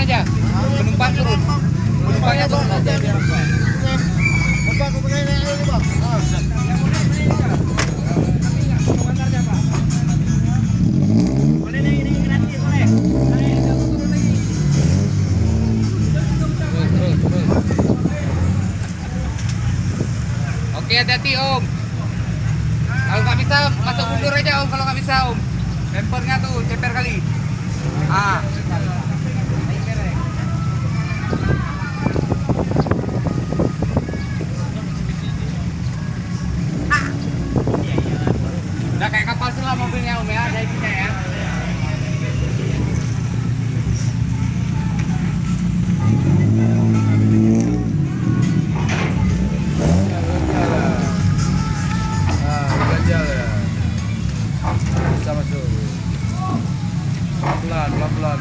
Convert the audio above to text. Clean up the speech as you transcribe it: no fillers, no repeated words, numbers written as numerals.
aja. Penumpang turun. Penumpangnya turun aja biar aman. Oke, hati-hati Om. Kalau nggak bisa masuk mundur aja Om. Kalau nggak bisa Om, bempernya tuh ceper kali. Ah. Udah kayak kapal selam mobilnya Om ya, dari sini ya. Bisa masuk. Pelan-pelan.